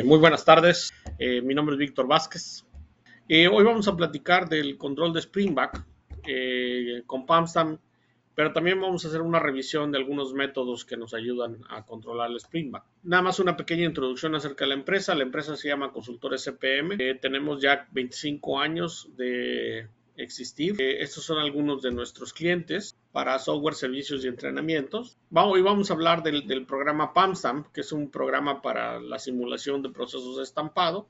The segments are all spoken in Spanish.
Muy buenas tardes, mi nombre es Víctor Vázquez. Hoy vamos a platicar del control de Springback con PAMSTAM, pero también vamos a hacer una revisión de algunos métodos que nos ayudan a controlar el Springback. Nada más una pequeña introducción acerca de la empresa. La empresa se llama Consultores CPM. Tenemos ya 25 años de existir. Estos son algunos de nuestros clientes para software, servicios y entrenamientos. Hoy vamos a hablar del programa PAMSTAM, que es un programa para la simulación de procesos de estampado,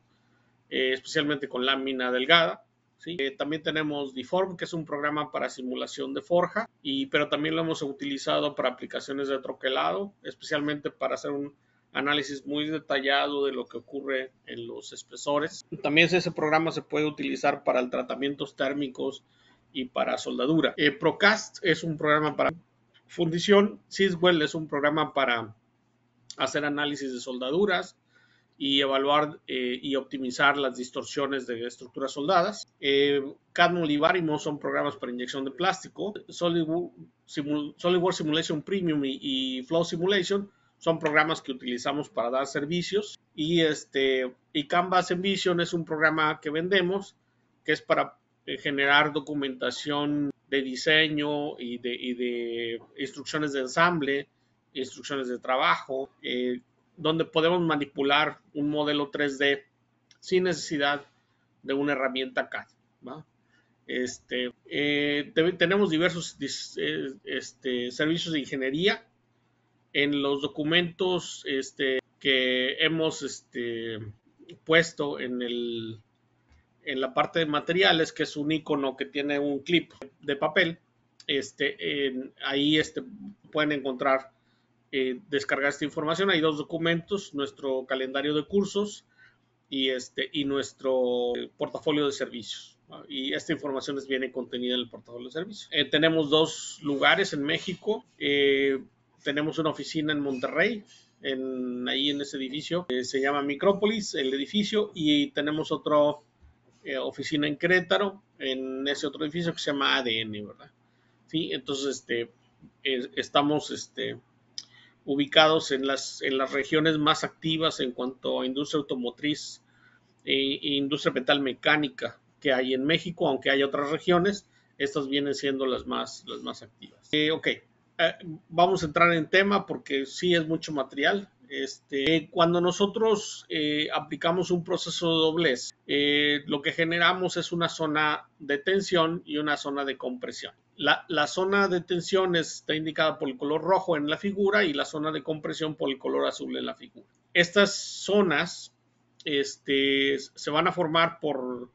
especialmente con lámina delgada. ¿Sí? También tenemos Deform, que es un programa para simulación de forja, pero también lo hemos utilizado para aplicaciones de troquelado, especialmente para hacer un análisis muy detallado de lo que ocurre en los espesores. También ese programa se puede utilizar para tratamientos térmicos y para soldadura. Procast es un programa para fundición. Syswell es un programa para hacer análisis de soldaduras y evaluar y optimizar las distorsiones de estructuras soldadas. Cadmol y Barimo son programas para inyección de plástico. SolidWorks Simulation Premium y Flow Simulation son programas que utilizamos para dar servicios. Y Canvas Envision es un programa que vendemos, que es para generar documentación de diseño y de instrucciones de ensamble, instrucciones de trabajo, donde podemos manipular un modelo 3D sin necesidad de una herramienta CAD. ¿Va? Tenemos diversos servicios de ingeniería. En los documentos que hemos puesto en la parte de materiales, que es un icono que tiene un clip de papel, ahí pueden encontrar descargar esta información. Hay dos documentos: nuestro calendario de cursos y nuestro portafolio de servicios. Y esta información viene contenida en el portafolio de servicios. Tenemos dos lugares en México. Tenemos una oficina en Monterrey, ahí en ese edificio. Se llama Micrópolis, el edificio, y tenemos otra oficina en Querétaro, en ese otro edificio que se llama ADN, ¿verdad? Sí, entonces estamos ubicados en las regiones más activas en cuanto a industria automotriz e industria metalmecánica que hay en México, aunque hay otras regiones. Estas vienen siendo las más activas. Vamos a entrar en tema porque sí es mucho material. Cuando nosotros aplicamos un proceso de doblez, lo que generamos es una zona de tensión y una zona de compresión. La zona de tensión está indicada por el color rojo en la figura y la zona de compresión por el color azul en la figura. Estas zonas se van a formar por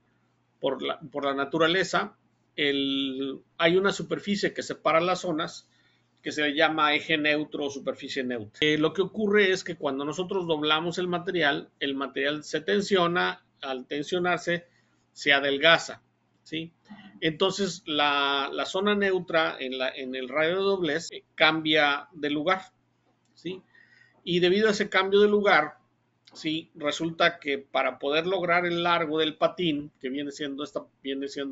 la naturaleza. Hay una superficie que separa las zonas, que se llama eje neutro o superficie neutra. Lo que ocurre es que cuando nosotros doblamos el material se tensiona. Al tensionarse se adelgaza, ¿sí? Entonces la zona neutra en el radio de doblez cambia de lugar, ¿sí? Y debido a ese cambio de lugar, ¿sí? Resulta que para poder lograr el largo del patín, que viene siendo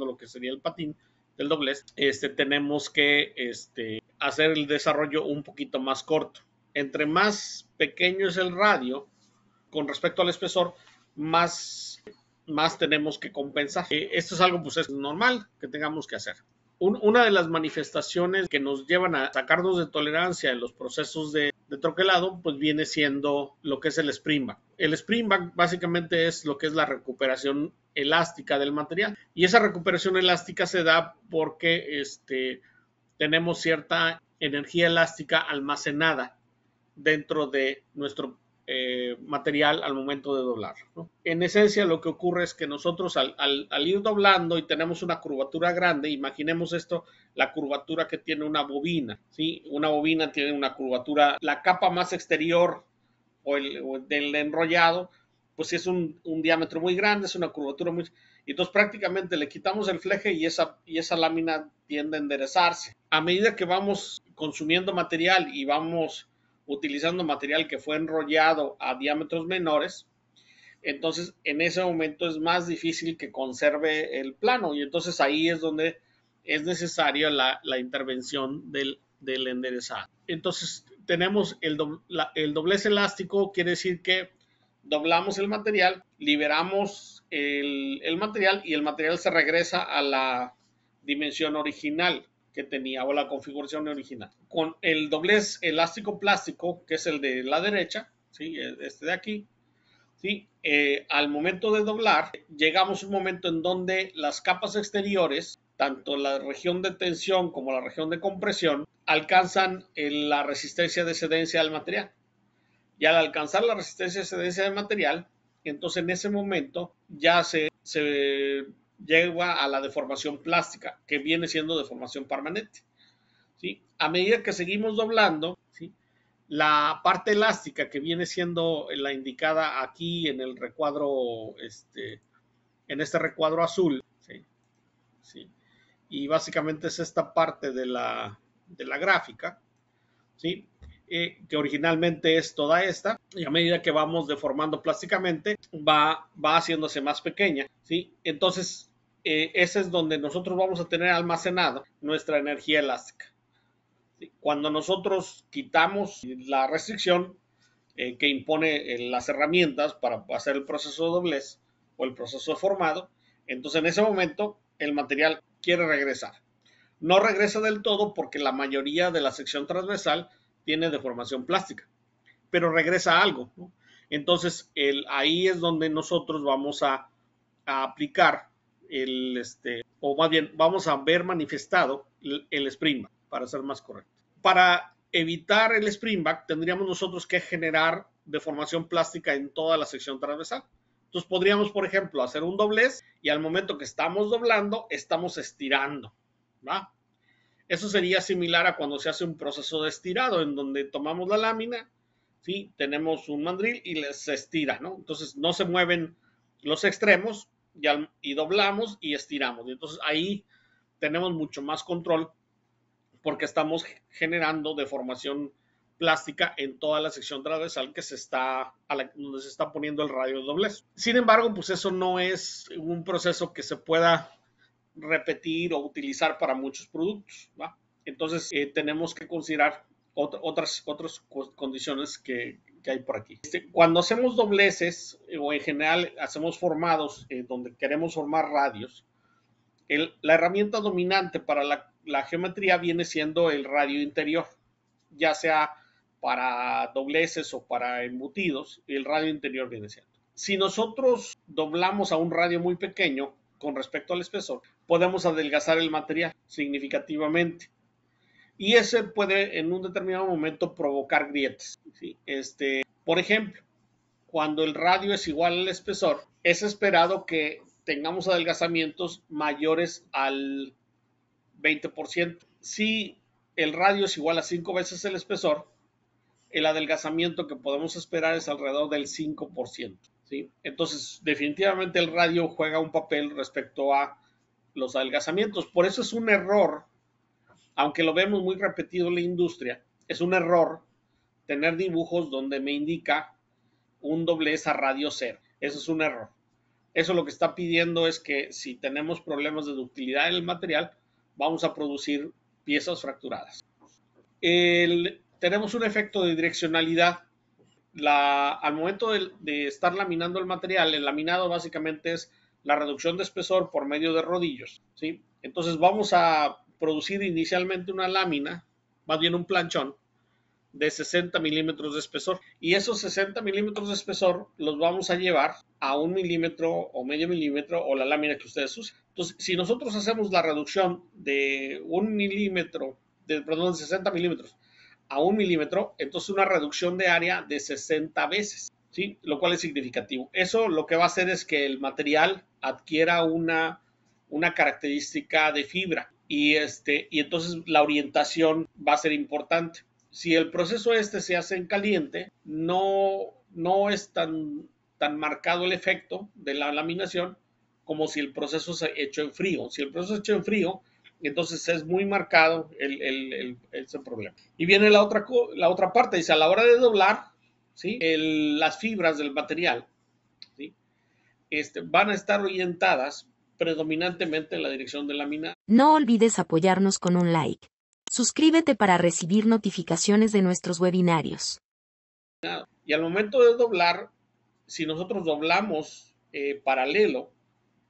lo que sería el patín del doblez, tenemos que hacer el desarrollo un poquito más corto. Entre más pequeño es el radio con respecto al espesor, más tenemos que compensar. Esto es algo, pues, es normal que tengamos que hacer. Una de las manifestaciones que nos llevan a sacarnos de tolerancia en los procesos de troquelado, pues viene siendo lo que es el springback. El springback básicamente es lo que es la recuperación elástica del material, y esa recuperación elástica se da porque tenemos cierta energía elástica almacenada dentro de nuestro material al momento de doblar, ¿no? En esencia, lo que ocurre es que nosotros al ir doblando y tenemos una curvatura grande, imaginemos esto, la curvatura que tiene una bobina, ¿sí? Una bobina tiene una curvatura, la capa más exterior o del enrollado, pues es un diámetro muy grande, es una curvatura muy... Entonces prácticamente le quitamos el fleje y esa lámina tiende a enderezarse. A medida que vamos consumiendo material y vamos utilizando material que fue enrollado a diámetros menores, entonces en ese momento es más difícil que conserve el plano, y entonces ahí es donde es necesaria la intervención del enderezado. Entonces tenemos el doblez elástico, quiere decir que doblamos el material, liberamos el material y el material se regresa a la dimensión original que tenía o la configuración original. Con el doblez elástico plástico, que es el de la derecha, ¿sí? Este de aquí, ¿sí? Al momento de doblar, llegamos a un momento en donde las capas exteriores, tanto la región de tensión como la región de compresión, alcanzan la resistencia de cedencia al material. Y al alcanzar la resistencia de cedencia del material, entonces en ese momento ya se llega a la deformación plástica, que viene siendo deformación permanente. ¿Sí? A medida que seguimos doblando, ¿sí? La parte elástica que viene siendo la indicada aquí en el recuadro, en este recuadro azul, ¿sí? ¿Sí? Y básicamente es esta parte de la gráfica, ¿sí? Que originalmente es toda esta, y a medida que vamos deformando plásticamente, va haciéndose más pequeña, ¿sí? Entonces, ese es donde nosotros vamos a tener almacenada nuestra energía elástica. ¿Sí? Cuando nosotros quitamos la restricción que impone las herramientas para hacer el proceso de doblez o el proceso de formado, entonces en ese momento el material quiere regresar. No regresa del todo porque la mayoría de la sección transversal tiene deformación plástica, pero regresa algo, ¿no? Entonces, ahí es donde nosotros vamos a aplicar o más bien vamos a ver manifestado el springback, para ser más correcto. Para evitar el springback, tendríamos nosotros que generar deformación plástica en toda la sección transversal. Entonces, podríamos, por ejemplo, hacer un doblez y al momento que estamos doblando, estamos estirando, ¿va? Eso sería similar a cuando se hace un proceso de estirado, en donde tomamos la lámina, ¿sí? Tenemos un mandril y se estira, ¿no? Entonces no se mueven los extremos y doblamos y estiramos. Y entonces ahí tenemos mucho más control porque estamos generando deformación plástica en toda la sección transversal que donde se está poniendo el radio de doblez. Sin embargo, pues eso no es un proceso que se pueda repetir o utilizar para muchos productos, ¿va? Entonces tenemos que considerar otras condiciones que hay por aquí. Cuando hacemos dobleces o en general hacemos formados donde queremos formar radios, la herramienta dominante para la geometría viene siendo el radio interior, ya sea para dobleces o para embutidos, el radio interior viene siendo. Si nosotros doblamos a un radio muy pequeño con respecto al espesor, podemos adelgazar el material significativamente. Y ese puede en un determinado momento provocar grietas, ¿sí? Por ejemplo, cuando el radio es igual al espesor, es esperado que tengamos adelgazamientos mayores al 20%. Si el radio es igual a 5 veces el espesor, el adelgazamiento que podemos esperar es alrededor del 5%. ¿Sí? Entonces, definitivamente el radio juega un papel respecto a los adelgazamientos. Por eso es un error, aunque lo vemos muy repetido en la industria, es un error tener dibujos donde me indica un doblez a radio cero. Eso es un error. Eso lo que está pidiendo es que si tenemos problemas de ductilidad en el material, vamos a producir piezas fracturadas. Tenemos un efecto de direccionalidad. Al momento de estar laminando el material, el laminado básicamente es la reducción de espesor por medio de rodillos, ¿sí? Entonces vamos a producir inicialmente una lámina, más bien un planchón, de 60 milímetros de espesor. Y esos 60 milímetros de espesor los vamos a llevar a 1 milímetro o medio milímetro o la lámina que ustedes usen. Entonces, si nosotros hacemos la reducción de 1 milímetro, de 60 milímetros a 1 milímetro, entonces una reducción de área de 60 veces, ¿sí? Lo cual es significativo. Eso lo que va a hacer es que el material adquiera una característica de fibra y entonces la orientación va a ser importante. Si el proceso se hace en caliente, no es tan marcado el efecto de la laminación como si el proceso se ha hecho en frío. Si el proceso se ha hecho en frío, entonces es muy marcado ese problema. Y viene la otra parte, dice, a la hora de doblar, ¿sí? Las fibras del material, ¿sí? Van a estar orientadas predominantemente en la dirección de la mina. No olvides apoyarnos con un like. Suscríbete para recibir notificaciones de nuestros webinarios. Y al momento de doblar, si nosotros doblamos paralelo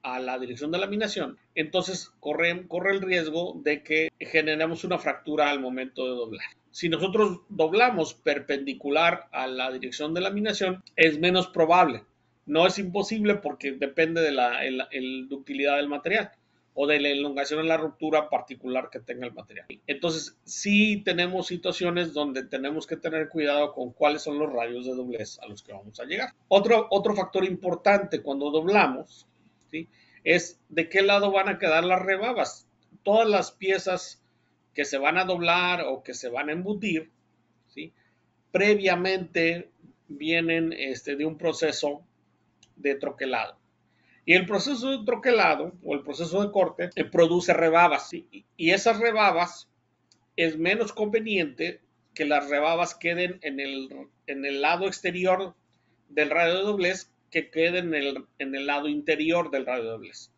a la dirección de laminación, entonces corre el riesgo de que generemos una fractura al momento de doblar. Si nosotros doblamos perpendicular a la dirección de laminación, es menos probable. No es imposible porque depende de la ductilidad del material o de la elongación en la ruptura particular que tenga el material. Entonces, sí tenemos situaciones donde tenemos que tener cuidado con cuáles son los radios de doblez a los que vamos a llegar. Otro factor importante cuando doblamos, ¿sí?, es de qué lado van a quedar las rebabas. Todas las piezas que se van a doblar o que se van a embutir, ¿sí?, previamente vienen de un proceso de troquelado. Y el proceso de troquelado o el proceso de corte produce rebabas. ¿Sí? Y esas rebabas es menos conveniente que las rebabas queden en el lado exterior del radio de doblez que queden en el lado interior del radio de doblez.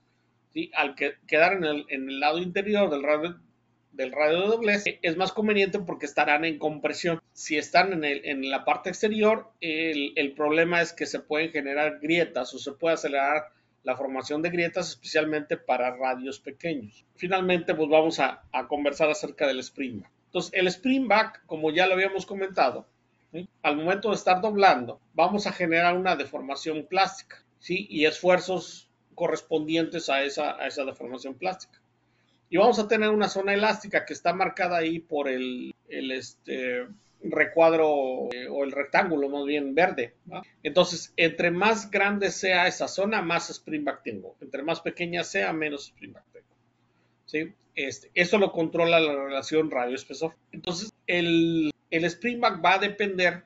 ¿Sí? Al quedar en el lado interior del radio de doblez es más conveniente porque estarán en compresión. Si están en la parte exterior, el problema es que se pueden generar grietas o se puede acelerar la formación de grietas, especialmente para radios pequeños. Finalmente, pues vamos a conversar acerca del spring back. Entonces, el spring back, como ya lo habíamos comentado, ¿sí?, al momento de estar doblando, vamos a generar una deformación plástica, ¿sí?, y esfuerzos correspondientes a esa deformación plástica. Y vamos a tener una zona elástica que está marcada ahí por el recuadro o el rectángulo más bien verde, ¿va? Entonces, entre más grande sea esa zona, más spring back tengo. Entre más pequeña sea, menos spring back tengo. ¿Sí? Eso lo controla la relación radio-espesor. Entonces, el spring back va a depender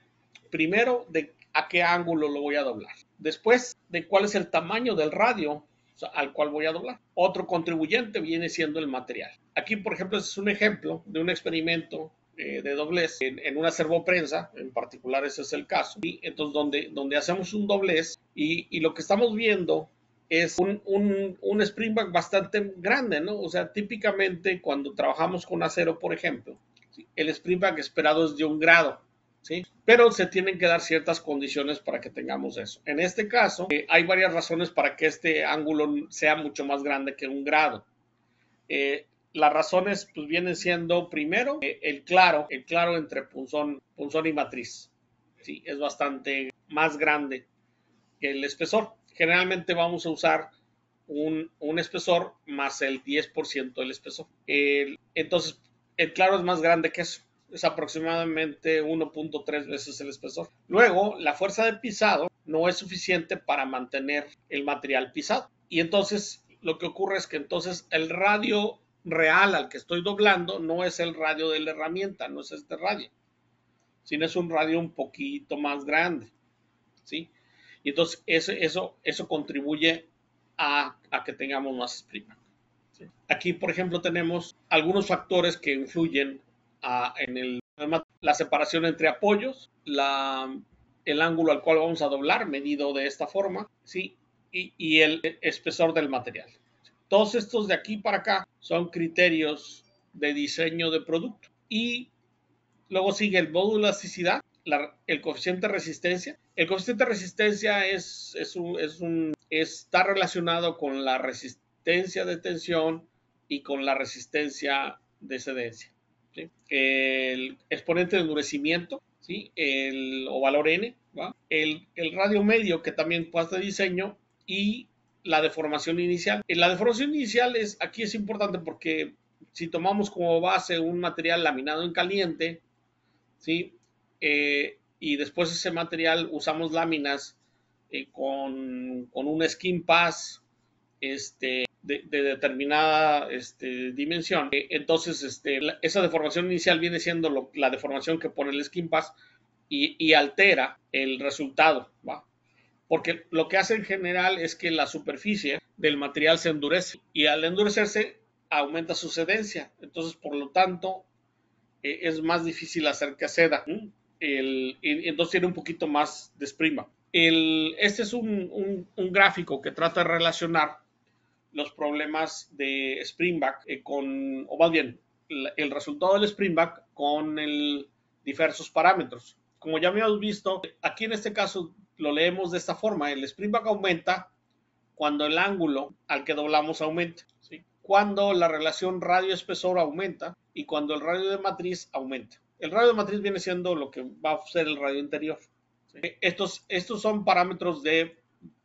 primero de a qué ángulo lo voy a doblar. Después, de cuál es el tamaño del radio al cual voy a doblar. Otro contribuyente viene siendo el material. Aquí, por ejemplo, este es un ejemplo de un experimento de doblez en una servoprensa, en particular ese es el caso, ¿sí? Entonces donde hacemos un doblez y lo que estamos viendo es un spring back bastante grande, ¿no? O sea, típicamente cuando trabajamos con acero, por ejemplo, ¿sí?, el spring back esperado es de 1 grado. ¿Sí? Pero se tienen que dar ciertas condiciones para que tengamos eso. En este caso, hay varias razones para que este ángulo sea mucho más grande que 1 grado. Las razones pues vienen siendo, primero, el claro entre punzón y matriz. ¿Sí? Es bastante más grande que el espesor. Generalmente vamos a usar un espesor más el 10% del espesor. Entonces, el claro es más grande que eso. Es aproximadamente 1.3 veces el espesor. Luego, la fuerza de pisado no es suficiente para mantener el material pisado. Y entonces, lo que ocurre es que entonces el radio real al que estoy doblando no es el radio de la herramienta, no es este radio, sino es un radio un poquito más grande. ¿Sí? Y entonces eso contribuye a que tengamos más spring back. ¿Sí? Aquí, por ejemplo, tenemos algunos factores que influyen en la separación entre apoyos, el ángulo al cual vamos a doblar, medido de esta forma, ¿sí?, y el espesor del material. Todos estos de aquí para acá son criterios de diseño de producto. Y luego sigue el módulo de elasticidad, el coeficiente de resistencia. El coeficiente de resistencia está relacionado con la resistencia de tensión y con la resistencia de cedencia. ¿Sí? El exponente de endurecimiento, ¿sí?, o valor N, ¿va?, el radio medio, que también pasa de diseño, y la deformación inicial. La deformación inicial aquí es importante porque si tomamos como base un material laminado en caliente, ¿sí?, y después ese material usamos láminas con un skin pass de determinada dimensión, entonces esa deformación inicial viene siendo la deformación que pone el skin pass y altera el resultado, ¿va? Porque lo que hace en general es que la superficie del material se endurece y al endurecerse aumenta su cedencia, entonces por lo tanto es más difícil hacer que ceda, y entonces tiene un poquito más de spring back. Este es un gráfico que trata de relacionar los problemas de spring back o más bien, el resultado del spring back con diversos parámetros. Como ya habíamos visto, aquí en este caso lo leemos de esta forma. El Springback aumenta cuando el ángulo al que doblamos aumenta, ¿sí? Cuando la relación radio-espesor aumenta y cuando el radio de matriz aumenta. El radio de matriz viene siendo lo que va a ser el radio interior, ¿sí? Estos son parámetros de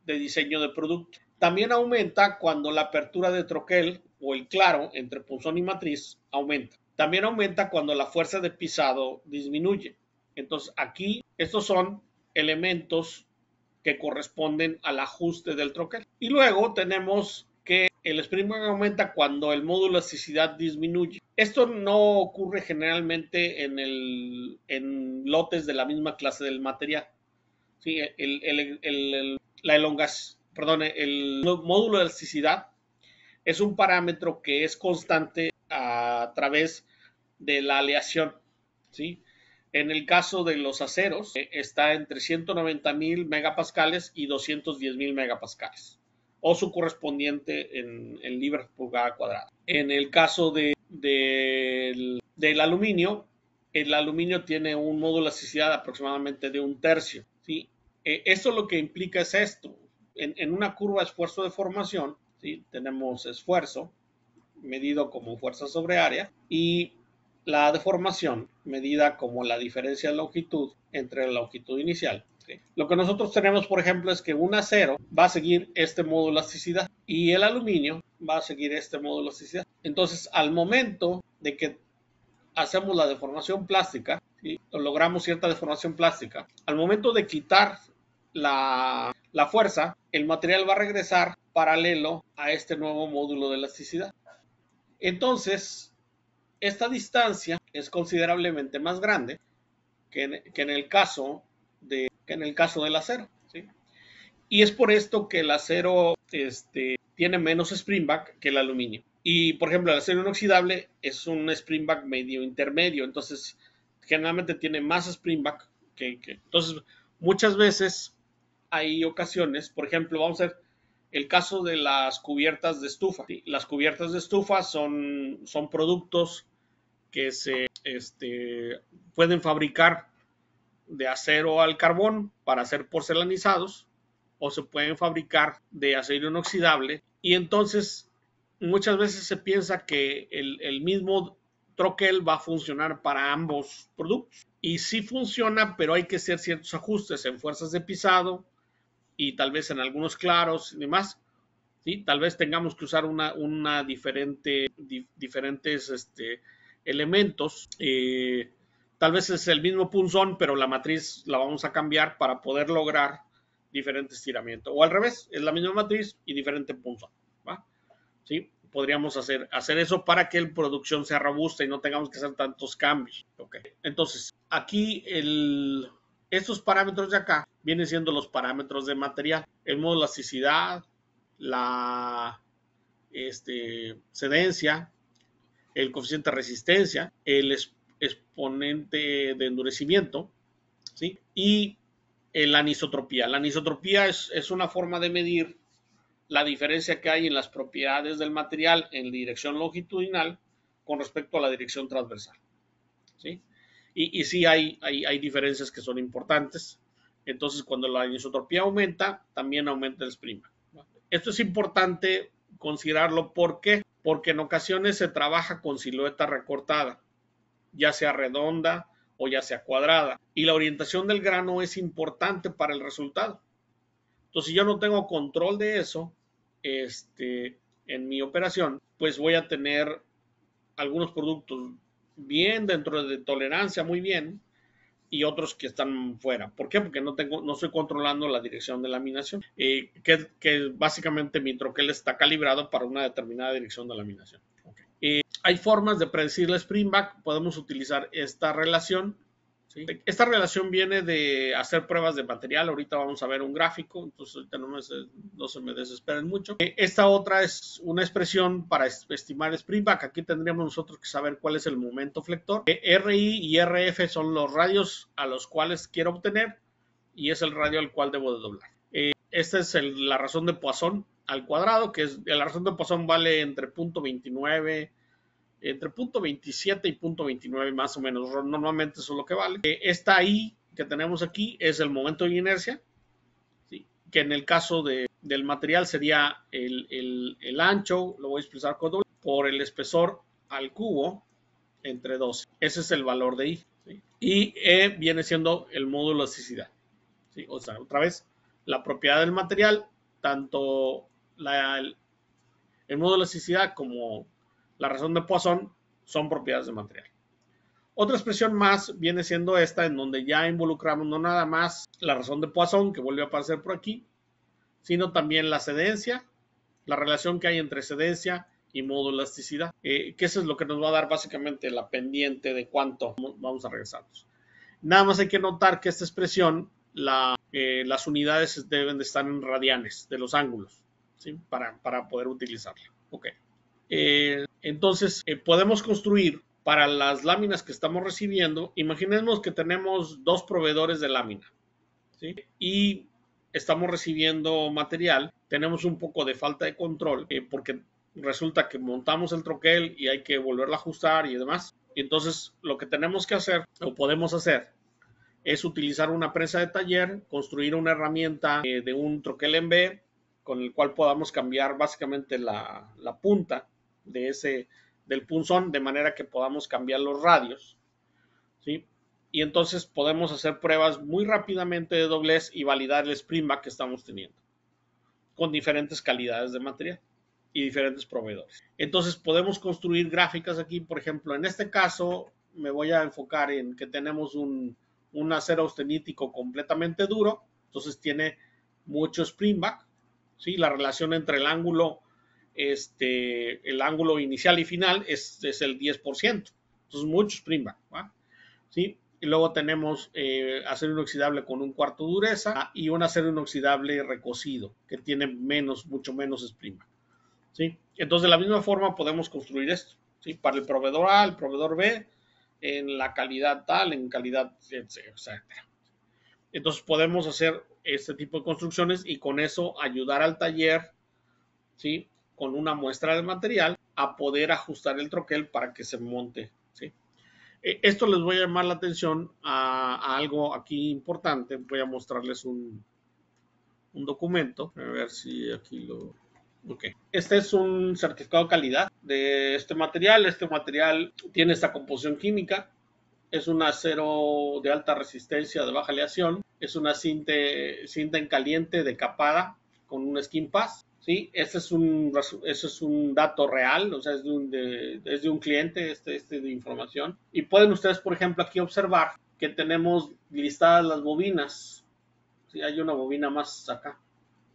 diseño de producto. También aumenta cuando la apertura de troquel o el claro entre punzón y matriz aumenta. También aumenta cuando la fuerza de pisado disminuye. Entonces aquí estos son elementos que corresponden al ajuste del troquel. Y luego tenemos que el Springback aumenta cuando el módulo de elasticidad disminuye. Esto no ocurre generalmente en lotes de la misma clase del material. ¿Sí? La elongación, perdón, el módulo de elasticidad es un parámetro que es constante a través de la aleación, ¿sí? En el caso de los aceros, está entre 190,000 megapascales y 210,000 megapascales, o su correspondiente en libras por pulgada cuadrada. En el caso del aluminio, el aluminio tiene un módulo de elasticidad aproximadamente de 1/3, ¿sí? Esto lo que implica es esto. En una curva de esfuerzo de formación, ¿sí? Tenemos esfuerzo medido como fuerza sobre área y la deformación medida como la diferencia de longitud entre la longitud inicial. ¿Sí? Lo que nosotros tenemos, por ejemplo, es que un acero va a seguir este módulo de elasticidad y el aluminio va a seguir este módulo de elasticidad. Entonces, al momento de que hacemos la deformación plástica, ¿sí? O logramos cierta deformación plástica, al momento de quitar la fuerza, el material va a regresar paralelo a este nuevo módulo de elasticidad. Entonces, esta distancia es considerablemente más grande que en el caso del acero, ¿sí? Y es por esto que el acero tiene menos springback que el aluminio. Y, por ejemplo, el acero inoxidable es un springback medio intermedio, entonces generalmente tiene más springback entonces, muchas veces hay ocasiones, por ejemplo, vamos a ver el caso de las cubiertas de estufa. ¿Sí? Las cubiertas de estufa son productos que se pueden fabricar de acero al carbón para ser porcelanizados o se pueden fabricar de acero inoxidable y entonces muchas veces se piensa que el mismo troquel va a funcionar para ambos productos y sí funciona, pero hay que hacer ciertos ajustes en fuerzas de pisado y tal vez en algunos claros y demás. ¿Sí? Tal vez tengamos que usar diferentes elementos. Tal vez es el mismo punzón, pero la matriz la vamos a cambiar para poder lograr diferente estiramiento. O al revés, es la misma matriz y diferente punzón. ¿Va? ¿Sí? Podríamos hacer eso para que la producción sea robusta y no tengamos que hacer tantos cambios. Okay. Entonces, aquí estos parámetros de acá vienen siendo los parámetros de material. El modo de elasticidad, la cedencia, el coeficiente de resistencia, el exponente de endurecimiento, ¿sí? Y la anisotropía. La anisotropía es una forma de medir la diferencia que hay en las propiedades del material en dirección longitudinal con respecto a la dirección transversal, ¿sí? Y sí hay diferencias que son importantes. Entonces, cuando la anisotropía aumenta, también aumenta el springback. Esto es importante considerarlo. ¿Por qué? Porque en ocasiones se trabaja con silueta recortada, ya sea redonda o ya sea cuadrada. Y la orientación del grano es importante para el resultado. Entonces, si yo no tengo control de eso en mi operación, pues voy a tener algunos productos bien dentro de tolerancia, muy bien, y otros que están fuera. ¿Por qué? Porque no estoy controlando la dirección de laminación, que básicamente mi troquel está calibrado para una determinada dirección de laminación. Okay. Hay formas de predecir el springback, podemos utilizar esta relación. ¿Sí? Esta relación viene de hacer pruebas de material, ahorita vamos a ver un gráfico, entonces ahorita no se me desesperen mucho. Esta otra es una expresión para estimar el springback, aquí tendríamos nosotros que saber cuál es el momento flector. RI y RF son los radios a los cuales quiero obtener y es el radio al cual debo de doblar. Esta es la razón de Poisson al cuadrado, que es la razón de Poisson vale entre 0.29 entre 0.27 y 0.29 más o menos, normalmente eso es lo que vale. Esta I que tenemos aquí es el momento de inercia, que en el caso del material sería el ancho, lo voy a expresar con doble, por el espesor al cubo entre 12. Ese es el valor de I. ¿Sí? Y E viene siendo el módulo de elasticidad. ¿Sí? O sea, otra vez, la propiedad del material, tanto el módulo de elasticidad como la razón de Poisson son propiedades del material. Otra expresión más viene siendo esta, en donde ya involucramos no nada más la razón de Poisson, que vuelve a aparecer por aquí, sino también la cedencia, la relación que hay entre cedencia y módulo de elasticidad, que eso es lo que nos va a dar básicamente la pendiente de cuánto vamos a regresarnos. Nada más hay que notar que esta expresión, las unidades deben de estar en radianes de los ángulos, ¿sí? Para poder utilizarla. Ok. Entonces, podemos construir para las láminas que estamos recibiendo. Imaginemos que tenemos dos proveedores de lámina, ¿sí? Y estamos recibiendo material, tenemos un poco de falta de control, porque resulta que montamos el troquel y hay que volverlo a ajustar y demás. Entonces, lo que tenemos que hacer, o podemos hacer, es utilizar una prensa de taller, construir una herramienta de un troquel en B, con el cual podamos cambiar básicamente la punta del punzón, de manera que podamos cambiar los radios, ¿sí? Y entonces podemos hacer pruebas muy rápidamente de doblez y validar el springback que estamos teniendo con diferentes calidades de material y diferentes proveedores. Entonces podemos construir gráficas aquí, por ejemplo, en este caso me voy a enfocar en que tenemos un acero austenítico completamente duro, entonces tiene mucho springback, ¿sí? La relación entre el ángulo inicial y final es el 10%, entonces mucho springback, ¿va? ¿Sí? Y luego tenemos acero inoxidable con un cuarto dureza y un acero inoxidable recocido que tiene mucho menos springback, ¿sí? Entonces de la misma forma podemos construir esto, ¿sí? Para el proveedor A, el proveedor B, en la calidad tal, en calidad, etc. Entonces podemos hacer este tipo de construcciones y con eso ayudar al taller, ¿sí? Con una muestra del material a poder ajustar el troquel para que se monte, ¿sí? Esto les voy a llamar la atención a algo aquí importante. Voy a mostrarles un documento. A ver si aquí lo... Ok. Este es un certificado de calidad de este material. Este material tiene esta composición química. Es un acero de alta resistencia de baja aleación. Es una cinta en caliente decapada con un skin pass. ¿Sí? Ese es un dato real, o sea, es de un cliente de información. Y pueden ustedes, por ejemplo, aquí observar que tenemos listadas las bobinas. ¿Sí? Hay una bobina más acá,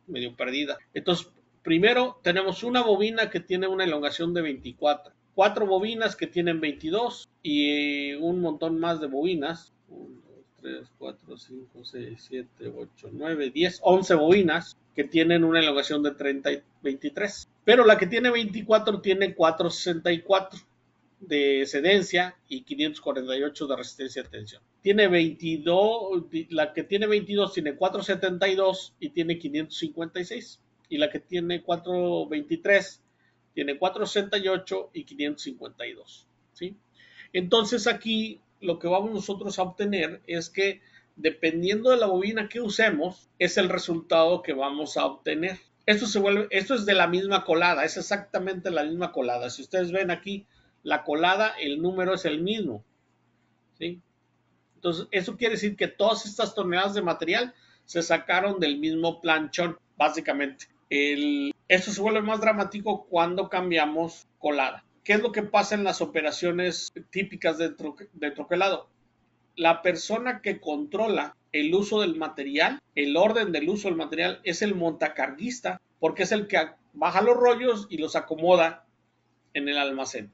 medio perdida. Entonces, primero tenemos una bobina que tiene una elongación de 24, 4 bobinas que tienen 22 y un montón más de bobinas. 1, 2, 3, 4, 5, 6, 7, 8, 9, 10, 11 bobinas que tienen una elongación de 30 y 23. Pero la que tiene 24 tiene 464 de cedencia y 548 de resistencia a tensión. Tiene 22, la que tiene 22 tiene 472 y tiene 556. Y la que tiene 423 tiene 468 y 552. ¿Sí? Entonces aquí lo que vamos nosotros a obtener es que dependiendo de la bobina que usemos, es el resultado que vamos a obtener. Esto es de la misma colada, es exactamente la misma colada. Si ustedes ven aquí la colada, el número es el mismo, ¿sí? Entonces, eso quiere decir que todas estas toneladas de material se sacaron del mismo planchón, básicamente. Esto se vuelve más dramático cuando cambiamos colada. ¿Qué es lo que pasa en las operaciones típicas de troquelado? La persona que controla el uso del material, el orden del uso del material, es el montacarguista, porque es el que baja los rollos y los acomoda en el almacén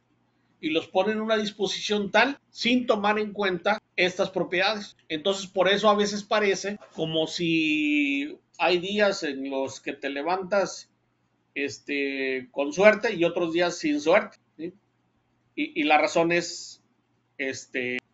y los pone en una disposición tal sin tomar en cuenta estas propiedades. Entonces, por eso a veces parece como si hay días en los que te levantas con suerte y otros días sin suerte, ¿sí? Y la razón es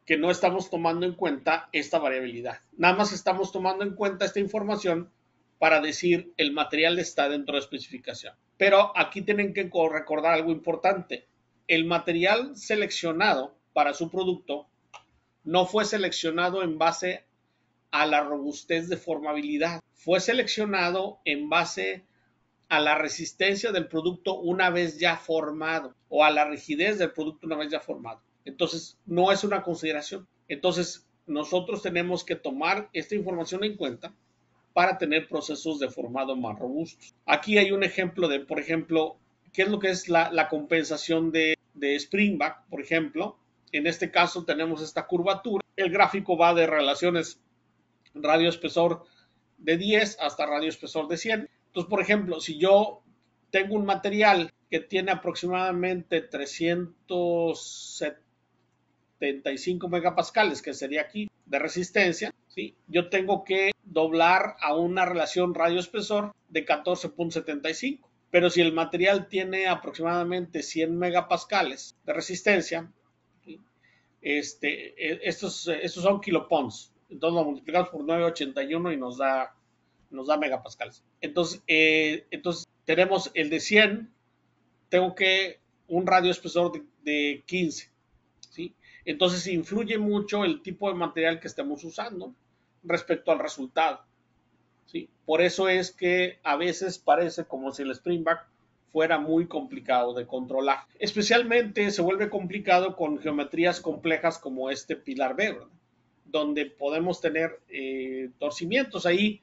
que no estamos tomando en cuenta esta variabilidad. Nada más estamos tomando en cuenta esta información para decir el material está dentro de especificación. Pero aquí tienen que recordar algo importante. El material seleccionado para su producto no fue seleccionado en base a la robustez de formabilidad, fue seleccionado en base a la resistencia del producto una vez ya formado o a la rigidez del producto una vez ya formado. Entonces, no es una consideración. Entonces, nosotros tenemos que tomar esta información en cuenta para tener procesos de formado más robustos. Aquí hay un ejemplo de, por ejemplo, qué es lo que es la compensación de Springback, por ejemplo. En este caso tenemos esta curvatura. El gráfico va de relaciones radio espesor de 10 hasta radio espesor de 100. Entonces, por ejemplo, si yo tengo un material que tiene aproximadamente 375 megapascales, que sería aquí, de resistencia, ¿sí? Yo tengo que doblar a una relación radio-espesor de 14.75. Pero si el material tiene aproximadamente 100 megapascales de resistencia, ¿sí? Estos son kilopons. Entonces lo multiplicamos por 981 y nos da megapascales. Entonces tenemos el de 100, tengo que un radio espesor de 15, ¿sí? Entonces influye mucho el tipo de material que estemos usando respecto al resultado, ¿sí? Por eso es que a veces parece como si el Springback fuera muy complicado de controlar. Especialmente se vuelve complicado con geometrías complejas como este pilar B, ¿verdad? Donde podemos tener torcimientos. Ahí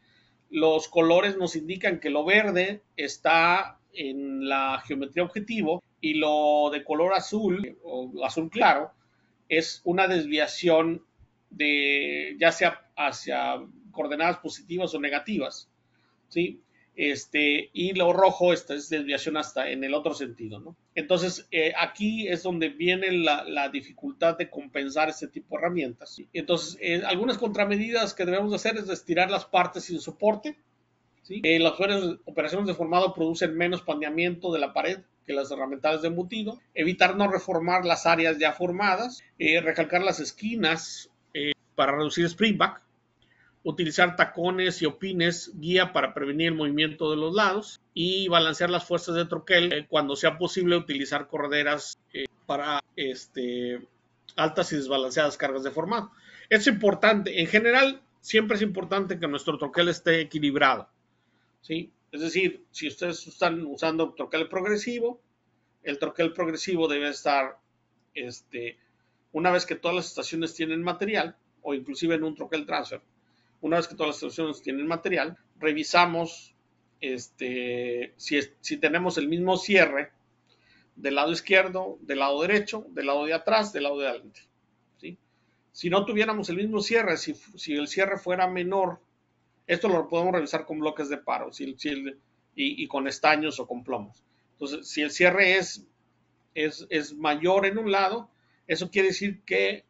los colores nos indican que lo verde está en la geometría objetivo y lo de color azul o azul claro es una desviación de ya sea hacia coordenadas positivas o negativas, ¿sí? Y lo rojo es desviación hasta en el otro sentido, ¿no? Entonces, aquí es donde viene la dificultad de compensar este tipo de herramientas, ¿sí? Entonces, algunas contramedidas que debemos hacer es estirar las partes sin soporte, ¿sí? Las operaciones de formado producen menos paneamiento de la pared que las herramientas de embutido, evitar no reformar las áreas ya formadas, recalcar las esquinas para reducir springback, utilizar tacones y opines guía para prevenir el movimiento de los lados y balancear las fuerzas de troquel cuando sea posible utilizar correderas para altas y desbalanceadas cargas de formado. Es importante, en general siempre es importante que nuestro troquel esté equilibrado, ¿sí? Es decir, si ustedes están usando troquel progresivo, el troquel progresivo debe estar una vez que todas las estaciones tienen material o inclusive en un troquel transfer. Una vez que todas las estaciones tienen material, revisamos si tenemos el mismo cierre del lado izquierdo, del lado derecho, del lado de atrás, del lado de adelante, ¿sí? Si no tuviéramos el mismo cierre, si el cierre fuera menor, esto lo podemos revisar con bloques de paro y con estaños o con plomos. Entonces, si el cierre es mayor en un lado, eso quiere decir que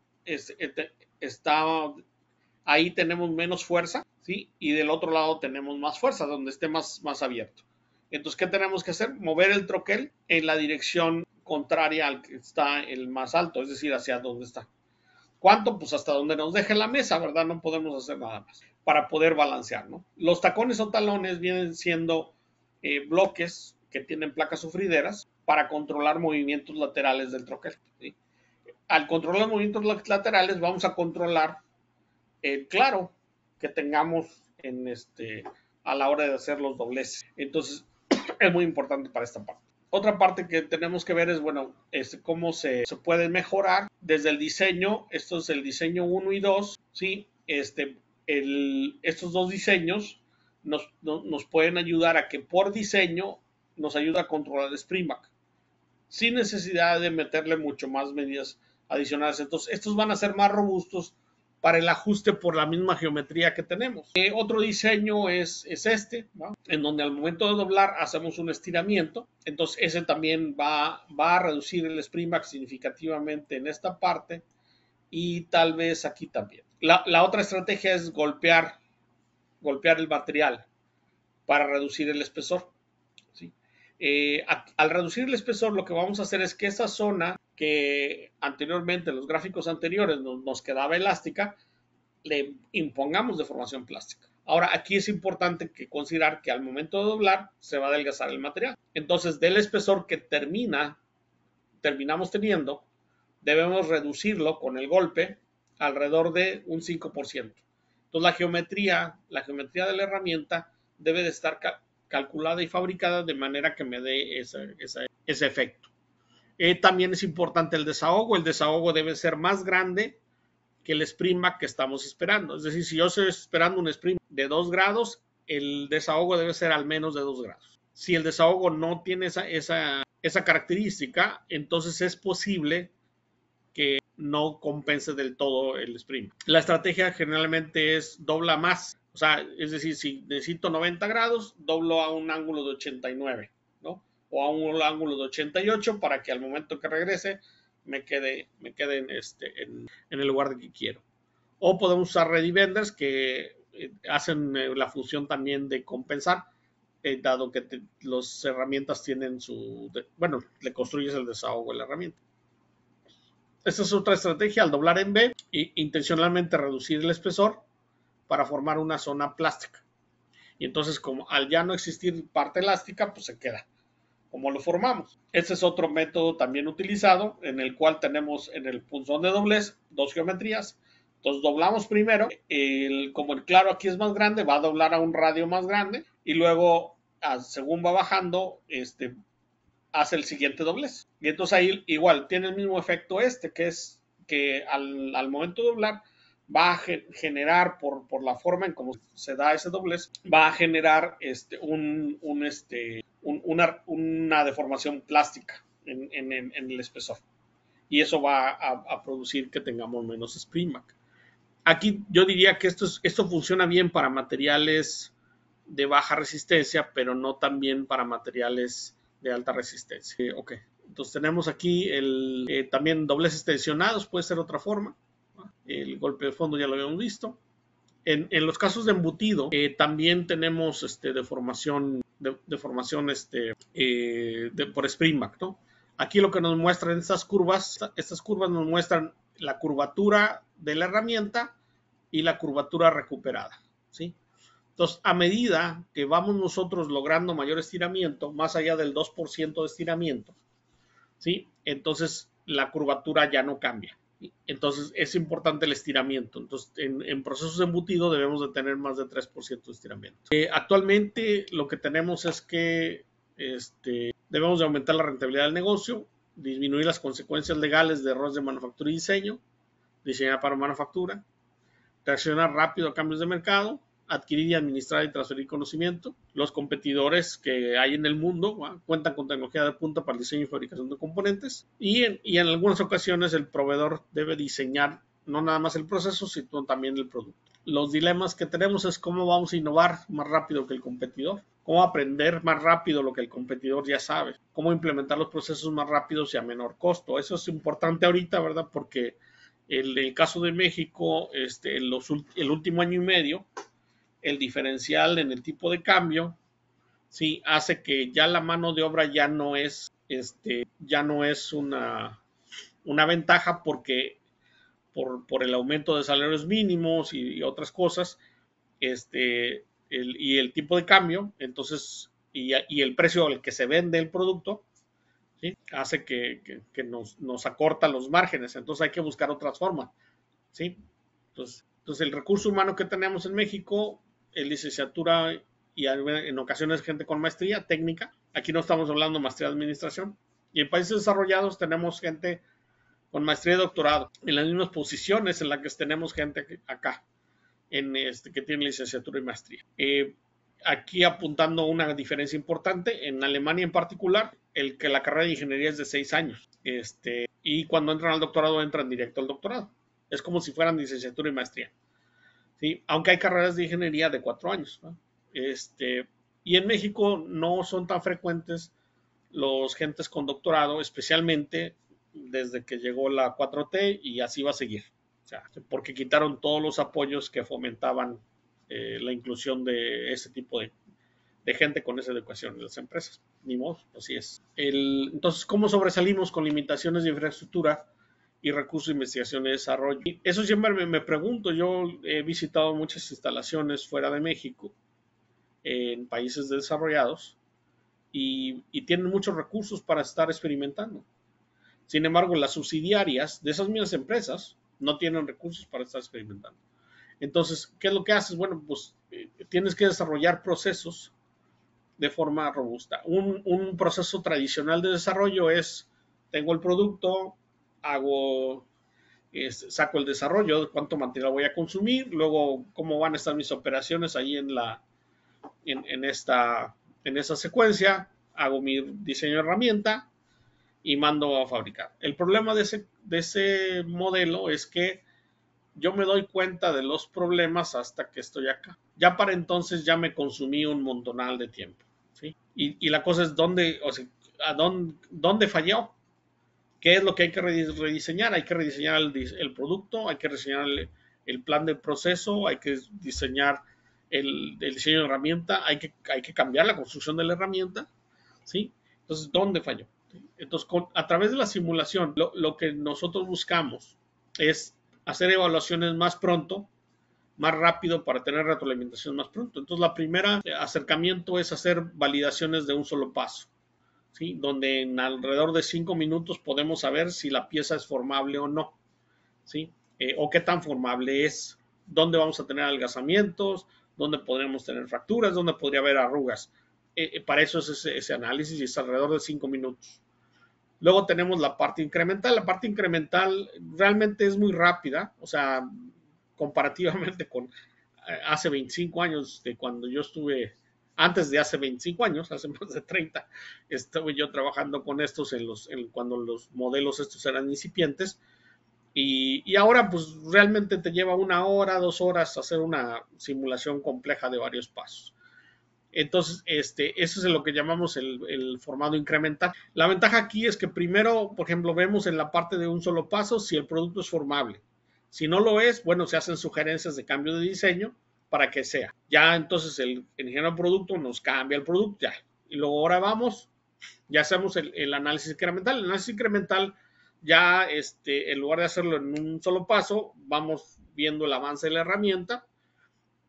ahí tenemos menos fuerza, ¿sí? Y del otro lado tenemos más fuerza, donde esté más abierto. Entonces, ¿qué tenemos que hacer? Mover el troquel en la dirección contraria al que está el más alto, es decir, hacia donde está. ¿Cuánto? Pues hasta donde nos deje la mesa, ¿verdad? No podemos hacer nada más para poder balancear, ¿no? Los tacones o talones vienen siendo bloques que tienen placas sufrideras para controlar movimientos laterales del troquel, ¿sí? Al controlar movimientos laterales vamos a controlar el claro que tengamos a la hora de hacer los dobleces. Entonces, es muy importante para esta parte. Otra parte que tenemos que ver es, bueno, cómo se puede mejorar desde el diseño. Esto es el diseño 1 y 2, ¿sí? Estos dos diseños nos pueden ayudar a que por diseño nos ayuda a controlar el springback sin necesidad de meterle mucho más medidas adicionales. Entonces, estos van a ser más robustos para el ajuste por la misma geometría que tenemos. Otro diseño es ¿no? En donde al momento de doblar hacemos un estiramiento. Entonces, ese también va a reducir el springback significativamente en esta parte y tal vez aquí también. La otra estrategia es golpear el material para reducir el espesor, ¿sí? Al reducir el espesor, lo que vamos a hacer es que esa zona que anteriormente en los gráficos anteriores nos quedaba elástica, le impongamos deformación plástica. Ahora, aquí es importante considerar que al momento de doblar se va a adelgazar el material. Entonces, del espesor que terminamos teniendo, debemos reducirlo con el golpe alrededor de un 5%. Entonces la geometría de la herramienta debe de estar calculada y fabricada de manera que me dé ese efecto. También es importante el desahogo debe ser más grande que el spring back que estamos esperando. Es decir, si yo estoy esperando un spring de 2 grados, el desahogo debe ser al menos de 2 grados. Si el desahogo no tiene esa característica, entonces es posible que no compense del todo el spring. La estrategia generalmente es dobla más. O sea, es decir, si necesito 90 grados, doblo a un ángulo de 89, ¿no? O a un ángulo de 88 para que al momento que regrese me quede en el lugar que quiero. O podemos usar ready benders que hacen la función también de compensar, dado que las herramientas tienen bueno, le construyes el desahogo a la herramienta. Esta es otra estrategia al doblar en B e intencionalmente reducir el espesor para formar una zona plástica. Y entonces, como al ya no existir parte elástica, pues se queda como lo formamos. Este es otro método también utilizado, en el cual tenemos en el punzón de doblez 2 geometrías. Entonces doblamos primero, como el claro aquí es más grande, va a doblar a un radio más grande y luego, según va bajando, hace el siguiente doblez. Y entonces ahí igual tiene el mismo efecto que es que al momento de doblar va a generar, por la forma en cómo se da ese doblez, va a generar una deformación plástica en el espesor. Y eso va a producir que tengamos menos spring back. Aquí yo diría que esto funciona bien para materiales de baja resistencia, pero no tan bien para materiales de alta resistencia. Ok, entonces tenemos aquí también dobleces tensionados, puede ser otra forma. El golpe de fondo ya lo habíamos visto. En los casos de embutido, también tenemos deformación por spring back, ¿no? Aquí lo que nos muestran estas curvas nos muestran la curvatura de la herramienta y la curvatura recuperada, ¿sí? Entonces, a medida que vamos nosotros logrando mayor estiramiento, más allá del 2% de estiramiento, ¿sí? Entonces la curvatura ya no cambia. Entonces es importante el estiramiento. Entonces en procesos de embutido debemos de tener más de 3% de estiramiento. Actualmente lo que tenemos es que debemos de aumentar la rentabilidad del negocio, disminuir las consecuencias legales de errores de manufactura y diseño, diseñar para manufactura, reaccionar rápido a cambios de mercado, adquirir, administrar y transferir conocimiento. Los competidores que hay en el mundo cuentan con tecnología de punta para el diseño y fabricación de componentes y en algunas ocasiones el proveedor debe diseñar no nada más el proceso, sino también el producto. Los dilemas que tenemos es cómo vamos a innovar más rápido que el competidor, cómo aprender más rápido lo que el competidor ya sabe, cómo implementar los procesos más rápidos y a menor costo. Eso es importante ahorita, ¿verdad? Porque el caso de México, el último año y medio, el diferencial en el tipo de cambio, sí, hace que ya la mano de obra ya no es una ventaja porque por el aumento de salarios mínimos y otras cosas, y el tipo de cambio, entonces, y el precio al que se vende el producto, ¿sí? Hace que nos acorta los márgenes, entonces hay que buscar otras formas, ¿sí? Entonces el recurso humano que tenemos en México es licenciatura y en ocasiones gente con maestría técnica. Aquí no estamos hablando de maestría de administración. Y en países desarrollados tenemos gente con maestría y doctorado en las mismas posiciones en las que tenemos gente acá que tiene licenciatura y maestría. Aquí apuntando una diferencia importante, en Alemania en particular, que la carrera de ingeniería es de 6 años. Y cuando entran al doctorado, entran directo al doctorado. Es como si fueran licenciatura y maestría. ¿Sí? Aunque hay carreras de ingeniería de 4 años. ¿No? Y en México no son tan frecuentes los gentes con doctorado, especialmente desde que llegó la 4T y así va a seguir. O sea, porque quitaron todos los apoyos que fomentaban la inclusión de ese tipo de gente con esa educación en las empresas. Ni modo, así es. Entonces, ¿cómo sobresalimos con limitaciones de infraestructura y recursos de investigación y desarrollo? Y eso siempre me pregunto. Yo he visitado muchas instalaciones fuera de México, en países desarrollados, y tienen muchos recursos para estar experimentando. Sin embargo, las subsidiarias de esas mismas empresas no tienen recursos para estar experimentando. Entonces, ¿qué es lo que haces? Bueno, pues tienes que desarrollar procesos de forma robusta. Un proceso tradicional de desarrollo es, tengo el producto, saco el desarrollo, cuánto material voy a consumir, luego cómo van a estar mis operaciones ahí en esta secuencia, hago mi diseño de herramienta y mando a fabricar. El problema de ese modelo es que yo me doy cuenta de los problemas hasta que estoy acá. Ya para entonces ya me consumí un montonal de tiempo. ¿Sí? Y la cosa es dónde falló. ¿Qué es lo que hay que rediseñar? Hay que rediseñar el producto, hay que rediseñar el plan de proceso, hay que diseñar el diseño de herramienta, hay que cambiar la construcción de la herramienta. ¿Sí? Entonces, ¿dónde falló? ¿Sí? Entonces, a través de la simulación, lo que nosotros buscamos es hacer evaluaciones más pronto, más rápido para tener retroalimentación más pronto. Entonces, la primera acercamiento es hacer validaciones de un solo paso, ¿sí? Donde en alrededor de 5 minutos podemos saber si la pieza es formable o no, ¿sí? O qué tan formable es, dónde vamos a tener adelgazamientos, dónde podremos tener fracturas, dónde podría haber arrugas. Para eso es ese análisis y es alrededor de 5 minutos. Luego tenemos la parte incremental. La parte incremental realmente es muy rápida, o sea, comparativamente con hace 25 años, de cuando yo estuve, antes de hace 25 años, hace más de 30, estuve yo trabajando con estos cuando los modelos estos eran incipientes. Y ahora pues realmente te lleva 1 hora, 2 horas hacer una simulación compleja de varios pasos. Entonces, eso es lo que llamamos el formado incremental. La ventaja aquí es que primero, por ejemplo, vemos en la parte de un solo paso si el producto es formable. Si no lo es, bueno, se hacen sugerencias de cambio de diseño para que sea. Ya entonces el ingeniero de producto nos cambia el producto, ya. Y luego ahora vamos, ya hacemos el análisis incremental. El análisis incremental ya, en lugar de hacerlo en un solo paso, vamos viendo el avance de la herramienta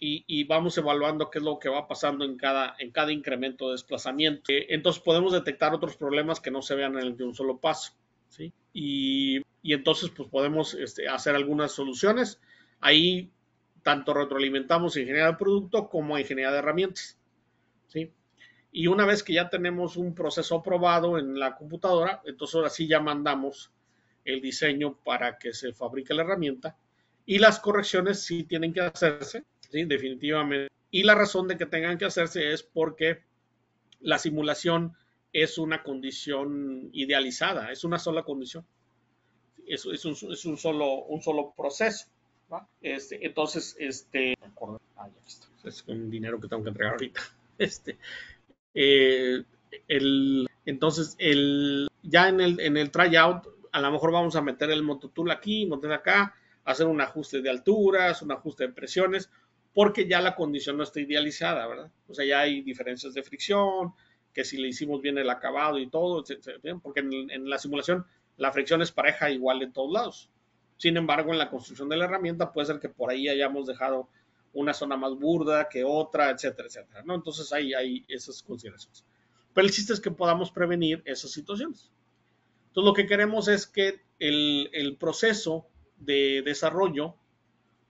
y vamos evaluando qué es lo que va pasando en cada incremento de desplazamiento. Entonces podemos detectar otros problemas que no se vean en el de un solo paso. ¿Sí? Y entonces pues podemos hacer algunas soluciones. Ahí tanto retroalimentamos ingeniería de producto como ingeniería de herramientas. ¿Sí? Y una vez que ya tenemos un proceso aprobado en la computadora, entonces ahora sí ya mandamos el diseño para que se fabrique la herramienta y las correcciones sí tienen que hacerse, ¿sí? Definitivamente. Y la razón de que tengan que hacerse es porque la simulación es una condición idealizada, es una sola condición, es un solo proceso. ¿Va? Entonces, es un dinero que tengo que entregar ahorita. Eh, entonces, ya en el tryout, a lo mejor vamos a meter el mototool aquí, meter acá, hacer un ajuste de alturas, un ajuste de presiones, porque ya la condición no está idealizada, ¿verdad? O sea, ya hay diferencias de fricción, que si le hicimos bien el acabado y todo, etcétera, porque en la simulación la fricción es pareja igual en todos lados. Sin embargo, en la construcción de la herramienta puede ser que por ahí hayamos dejado una zona más burda que otra, etcétera, etcétera, ¿no? Entonces hay esas consideraciones. Pero el chiste es que podamos prevenir esas situaciones. Entonces lo que queremos es que el proceso de desarrollo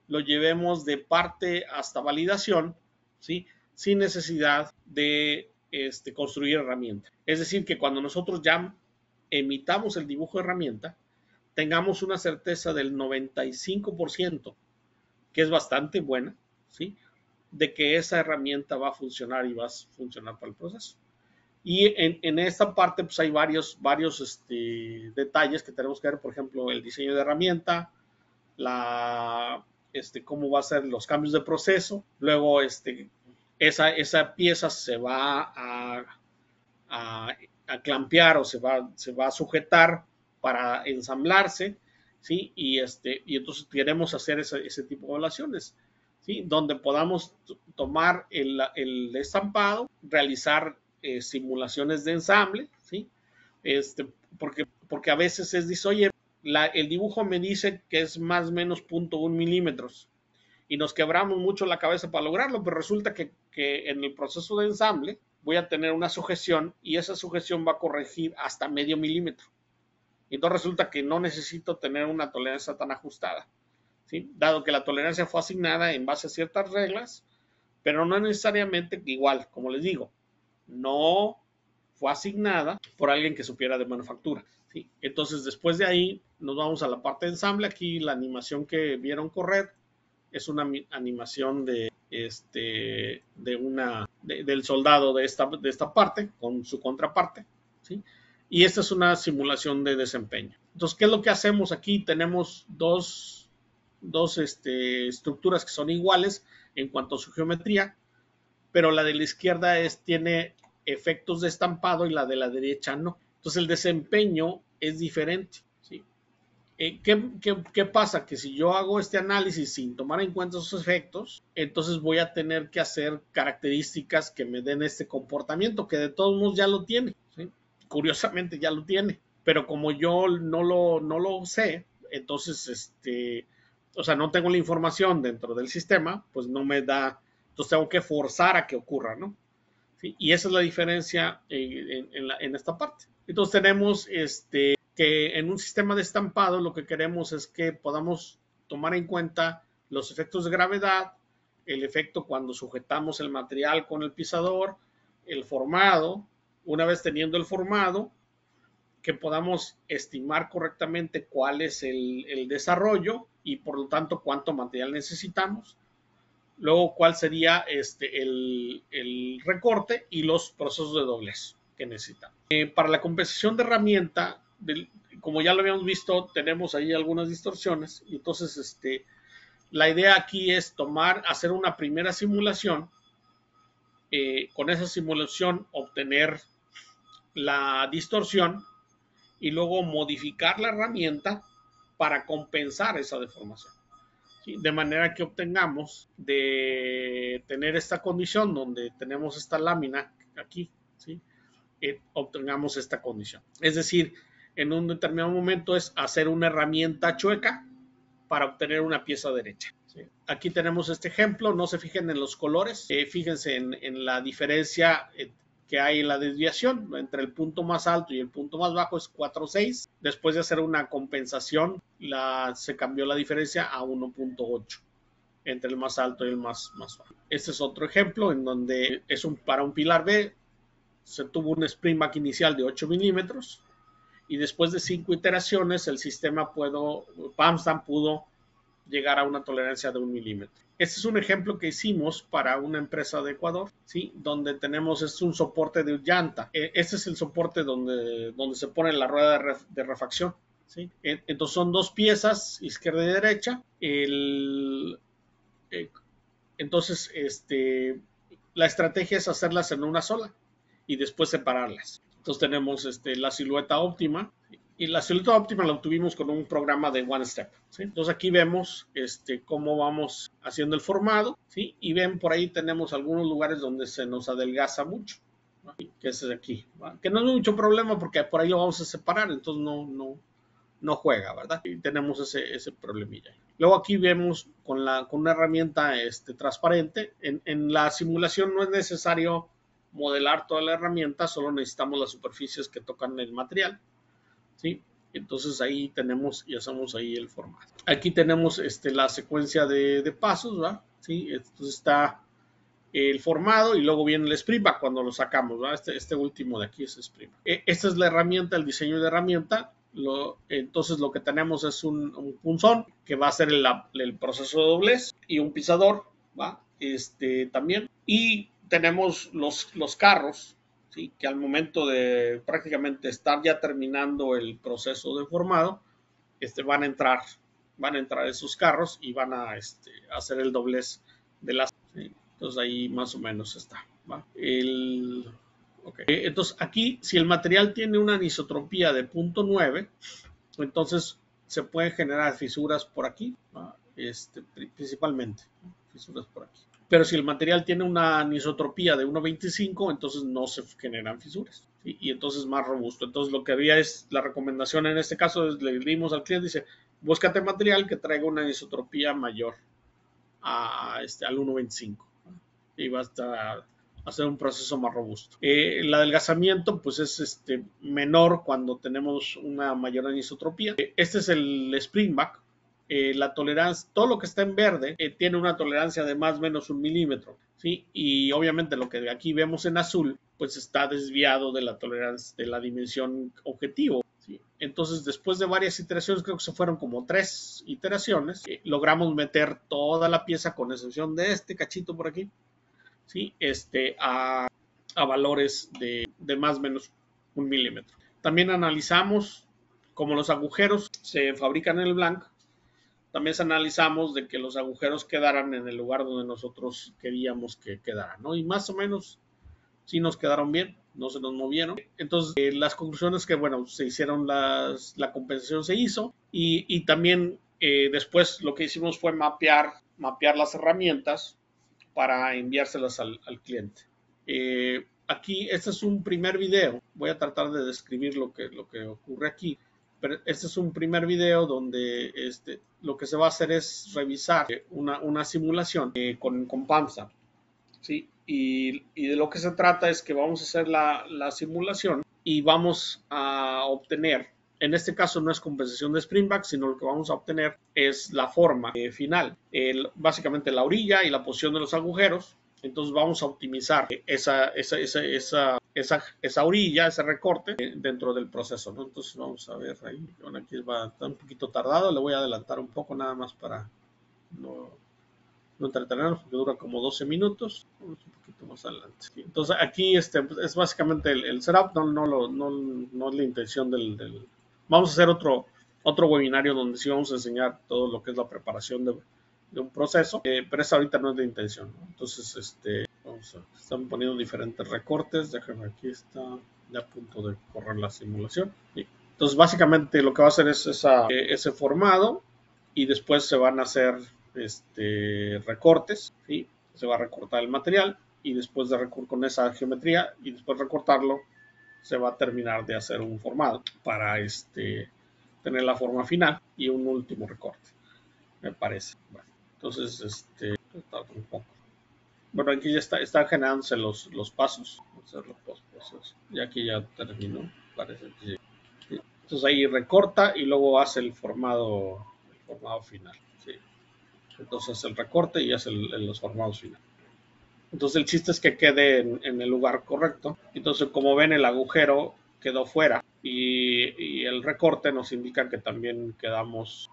lo llevemos de parte hasta validación, ¿sí? Sin necesidad de construir herramienta. Es decir, que cuando nosotros ya emitamos el dibujo de herramienta, tengamos una certeza del 95%, que es bastante buena, ¿sí? De que esa herramienta va a funcionar y va a funcionar para el proceso. Y en esta parte pues hay varios detalles que tenemos que ver, por ejemplo, el diseño de herramienta, cómo va a ser los cambios de proceso, luego esa pieza se va a clampear o se va a sujetar para ensamblarse, ¿sí? Y entonces queremos hacer ese tipo de evaluaciones, ¿sí? Donde podamos tomar el estampado, realizar simulaciones de ensamble, ¿sí? Porque a veces dice, oye, el dibujo me dice que es más o menos 0.1 milímetros y nos quebramos mucho la cabeza para lograrlo, pero resulta que en el proceso de ensamble voy a tener una sujeción y esa sujeción va a corregir hasta medio milímetro. Y entonces resulta que no necesito tener una tolerancia tan ajustada. ¿sí? Dado que la tolerancia fue asignada en base a ciertas reglas, pero no necesariamente igual, como les digo, no fue asignada por alguien que supiera de manufactura. ¿Sí? Entonces, después de ahí, nos vamos a la parte de ensamble. Aquí la animación que vieron correr es una animación del soldado de esta parte con su contraparte. ¿Sí? Y esta es una simulación de desempeño. Entonces, ¿qué es lo que hacemos aquí? Tenemos dos estructuras que son iguales en cuanto a su geometría, pero la de la izquierda tiene efectos de estampado y la de la derecha no. Entonces el desempeño es diferente. ¿Sí? ¿Qué pasa? Que si yo hago este análisis sin tomar en cuenta esos efectos, entonces voy a tener que hacer características que me den este comportamiento, que de todos modos ya lo tiene. ¿Sí? Curiosamente ya lo tiene, pero como yo no lo sé, entonces, o sea, no tengo la información dentro del sistema, pues no me da, entonces tengo que forzar a que ocurra, ¿no? ¿Sí? Y esa es la diferencia en esta parte. Entonces tenemos que en un sistema de estampado lo que queremos es que podamos tomar en cuenta los efectos de gravedad, el efecto cuando sujetamos el material con el pisador, el formado. Una vez teniendo el formado, que podamos estimar correctamente cuál es el desarrollo y por lo tanto cuánto material necesitamos. Luego, cuál sería el recorte y los procesos de doblez que necesitamos. Para la compensación de herramienta, como ya lo habíamos visto, tenemos ahí algunas distorsiones. Y entonces, la idea aquí es hacer una primera simulación. Con esa simulación, obtener la distorsión y luego modificar la herramienta para compensar esa deformación. ¿Sí? De manera que obtengamos de tener esta condición donde tenemos esta lámina aquí, ¿sí? Obtengamos esta condición. Es decir, en un determinado momento es hacer una herramienta chueca para obtener una pieza derecha. ¿Sí? Aquí tenemos este ejemplo, no se fijen en los colores, fíjense en la diferencia que hay en la desviación entre el punto más alto y el punto más bajo es 4.6. Después de hacer una compensación, se cambió la diferencia a 1.8 entre el más alto y el más bajo. Este es otro ejemplo en donde para un pilar B se tuvo un spring back inicial de 8 milímetros y después de 5 iteraciones el sistema PAMSTAM pudo llegar a una tolerancia de 1 milímetro. Este es un ejemplo que hicimos para una empresa de Ecuador, ¿sí? Donde tenemos un soporte de llanta. Este es el soporte donde se pone la rueda de refacción. ¿Sí? Entonces son dos piezas, izquierda y derecha. Entonces, la estrategia es hacerlas en una sola y después separarlas. Entonces tenemos la silueta óptima. Y la silueta óptima la obtuvimos con un programa de One Step. ¿Sí? Entonces aquí vemos cómo vamos haciendo el formado. ¿Sí? Y ven, por ahí tenemos algunos lugares donde se nos adelgaza mucho. ¿No? Que es aquí. ¿Va? Que no es mucho problema porque por ahí lo vamos a separar. Entonces no juega, ¿verdad? Y tenemos ese problemilla. Luego aquí vemos con una herramienta transparente. En la simulación no es necesario modelar toda la herramienta, solo necesitamos las superficies que tocan el material. ¿Sí? Entonces ahí tenemos y hacemos ahí el formato. Aquí tenemos la secuencia de pasos, ¿verdad? ¿Sí? Entonces está el formado y luego viene el sprint back cuando lo sacamos, ¿verdad? Este último de aquí es sprint back. Esta es la herramienta, el diseño de herramienta. Entonces lo que tenemos es un punzón que va a ser el proceso de doblez y un pisador, ¿va? También. Y tenemos los carros, ¿sí? Que al momento de prácticamente estar ya terminando el proceso de formado, van a entrar esos carros y van a hacer el doblez de las. ¿Sí? Entonces ahí más o menos está. ¿Va? Okay. Entonces aquí, si el material tiene una anisotropía de 0.9, entonces se pueden generar fisuras por aquí, ¿va? Principalmente, ¿no? Fisuras por aquí. Pero si el material tiene una anisotropía de 1.25, entonces no se generan fisuras. ¿Sí? Y entonces es más robusto. Entonces lo que había es la recomendación en este caso, le dimos al cliente, dice, búscate material que traiga una anisotropía mayor al 1.25. Y va a estar hacer un proceso más robusto. El adelgazamiento pues es menor cuando tenemos una mayor anisotropía. Este es el spring back, la tolerancia, todo lo que está en verde tiene una tolerancia de más o menos 1 milímetro, ¿sí? Y obviamente lo que aquí vemos en azul, pues está desviado de la tolerancia, de la dimensión objetivo, ¿sí? Entonces, después de varias iteraciones, creo que se fueron como 3 iteraciones, logramos meter toda la pieza, con excepción de este cachito por aquí, ¿sí? A valores de más o menos 1 milímetro. También analizamos cómo los agujeros se fabrican en el blanco. También analizamos de que los agujeros quedaran en el lugar donde nosotros queríamos que quedaran, ¿no? Y más o menos sí nos quedaron bien, no se nos movieron. Entonces, las conclusiones que, bueno, se hicieron, la compensación se hizo y también después lo que hicimos fue mapear las herramientas para enviárselas al cliente. Aquí, este es un primer video. Voy a tratar de describir lo que ocurre aquí. Pero este es un primer video donde lo que se va a hacer es revisar una simulación con PAMSA, ¿sí? Y de lo que se trata es que vamos a hacer la simulación y vamos a obtener, en este caso no es compensación de springback, sino lo que vamos a obtener es la forma final, básicamente la orilla y la posición de los agujeros. Entonces vamos a optimizar esa orilla, ese recorte dentro del proceso, ¿no? Entonces vamos a ver ahí, bueno, aquí va a estar un poquito tardado, le voy a adelantar un poco nada más para no entretenernos, porque dura como 12 minutos, vamos un poquito más adelante. Entonces aquí es básicamente el setup, no es la intención Vamos a hacer otro webinario donde sí vamos a enseñar todo lo que es la preparación de un proceso, pero esa ahorita no es la intención, ¿no? Entonces, están poniendo diferentes recortes, déjenme, aquí está ya a punto de correr la simulación. ¿Sí? Entonces, básicamente lo que va a hacer es ese formado y después se van a hacer recortes, ¿sí? Se va a recortar el material y después de con esa geometría y después recortarlo, se va a terminar de hacer un formado para tener la forma final y un último recorte, me parece. Bueno, entonces, un poco. Bueno, aquí ya están generándose los pasos. Vamos a hacer los pasos. Y aquí ya terminó, parece que sí. Entonces ahí recorta y luego hace el formado final. ¿Sí? Entonces el recorte y hace los formados finales. Entonces el chiste es que quede en el lugar correcto. Entonces, como ven, el agujero quedó fuera y el recorte nos indica que también quedamos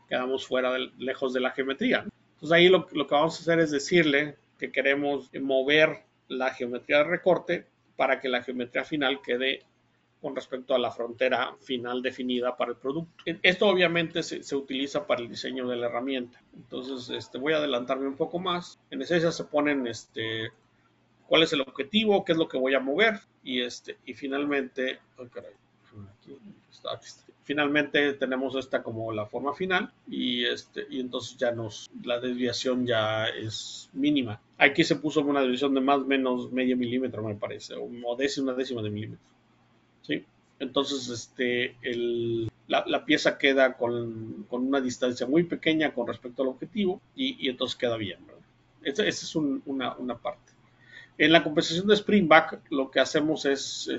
fuera, lejos de la geometría. Entonces ahí lo que vamos a hacer es decirle que queremos mover la geometría del recorte para que la geometría final quede con respecto a la frontera final definida para el producto. Esto obviamente se utiliza para el diseño de la herramienta. Entonces, voy a adelantarme un poco más. En esencia se ponen cuál es el objetivo, qué es lo que voy a mover y finalmente, oh, caray, aquí está. Finalmente tenemos esta como la forma final y entonces ya la desviación ya es mínima. Aquí se puso una desviación de más o menos medio milímetro, me parece, o una décima de milímetro. ¿Sí? Entonces, la pieza queda con una distancia muy pequeña con respecto al objetivo y entonces queda bien, ¿verdad? Esa es una parte. En la compensación de Springback, lo que hacemos es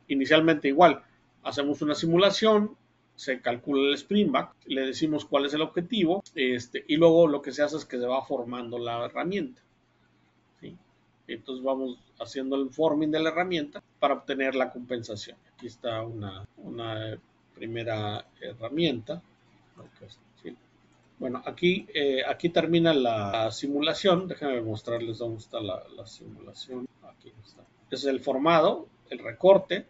inicialmente igual. Hacemos una simulación, se calcula el Springback, le decimos cuál es el objetivo, y luego lo que se hace es que se va formando la herramienta. ¿Sí? Entonces vamos haciendo el forming de la herramienta para obtener la compensación. Aquí está una primera herramienta. ¿Sí? Bueno, aquí termina la simulación. Déjenme mostrarles dónde está la simulación. Aquí está. Es el formado, el recorte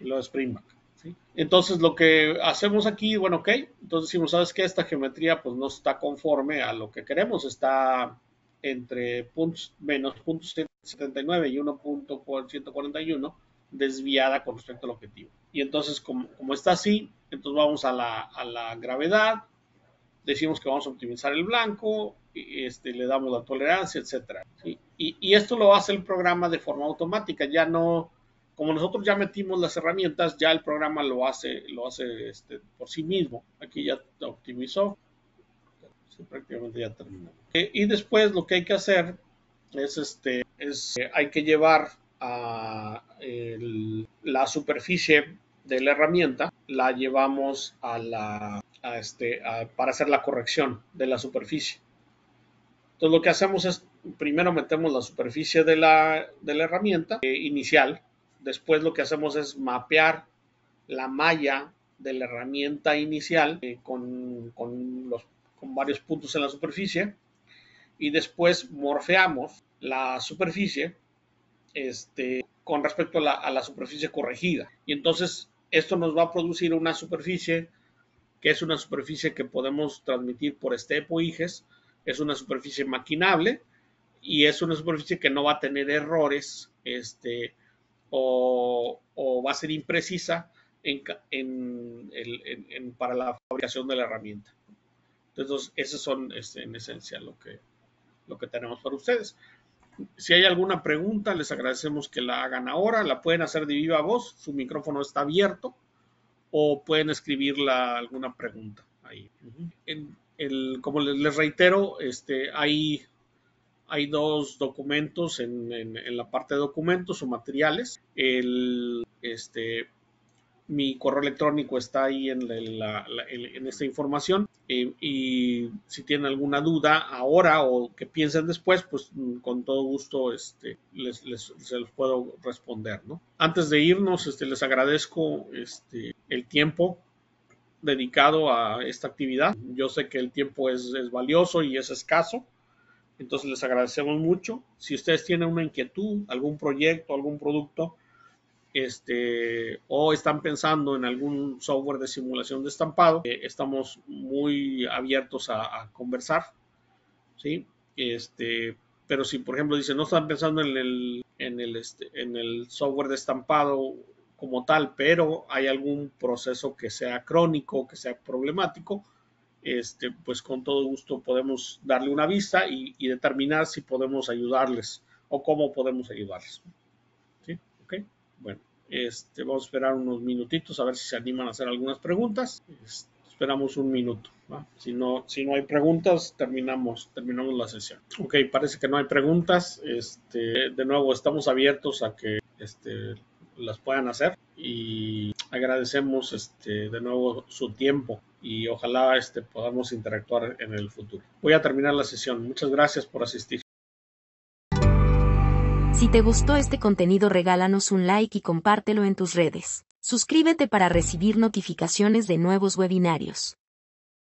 y luego Springback. ¿Sí? Entonces lo que hacemos aquí, bueno, ok, entonces decimos, ¿sabes qué? Esta geometría pues no está conforme a lo que queremos, está entre menos 0.79 y 1.141 desviada con respecto al objetivo. Y entonces como está así, entonces vamos a la gravedad, decimos que vamos a optimizar el blanco, le damos la tolerancia, etcétera. ¿Sí? Y esto lo hace el programa de forma automática, ya no, como nosotros ya metimos las herramientas, ya el programa lo hace por sí mismo. Aquí ya optimizó, sí, prácticamente ya terminó. Y después lo que hay que hacer hay que llevar a la superficie de la herramienta, la llevamos a para hacer la corrección de la superficie. Entonces lo que hacemos es, primero metemos la superficie de la herramienta inicial, después lo que hacemos es mapear la malla de la herramienta inicial con varios puntos en la superficie, y después morfeamos la superficie con respecto a la superficie corregida. Y entonces esto nos va a producir una superficie que es una superficie que podemos transmitir por step o IGES, es una superficie maquinable y es una superficie que no va a tener errores o va a ser imprecisa para la fabricación de la herramienta. Entonces, esos son en esencia lo que tenemos para ustedes. Si hay alguna pregunta, les agradecemos que la hagan ahora. La pueden hacer de viva voz, su micrófono está abierto, o pueden escribir alguna pregunta ahí. Como les reitero, hay dos documentos en la parte de documentos o materiales. Mi correo electrónico está ahí en esta información, y si tienen alguna duda ahora o que piensen después, pues con todo gusto se los puedo responder, ¿no? Antes de irnos, les agradezco el tiempo dedicado a esta actividad. Yo sé que el tiempo es valioso y es escaso, entonces les agradecemos mucho. Si ustedes tienen una inquietud, algún proyecto, algún producto, o están pensando en algún software de simulación de estampado, estamos muy abiertos a conversar, ¿sí? Pero si, por ejemplo, dicen no están pensando en el software de estampado como tal, pero hay algún proceso que sea crónico, que sea problemático, pues con todo gusto podemos darle una vista y determinar si podemos ayudarles o cómo podemos ayudarles. ¿Sí? ¿Ok? Bueno, vamos a esperar unos minutitos a ver si se animan a hacer algunas preguntas. Esperamos un minuto, ¿va? Si no hay preguntas, terminamos la sesión. Ok, parece que no hay preguntas. De nuevo, estamos abiertos a que las puedan hacer, y agradecemos de nuevo su tiempo, y ojalá podamos interactuar en el futuro. Voy a terminar la sesión. Muchas gracias por asistir. Si te gustó este contenido, regálanos un like y compártelo en tus redes. Suscríbete para recibir notificaciones de nuevos webinarios.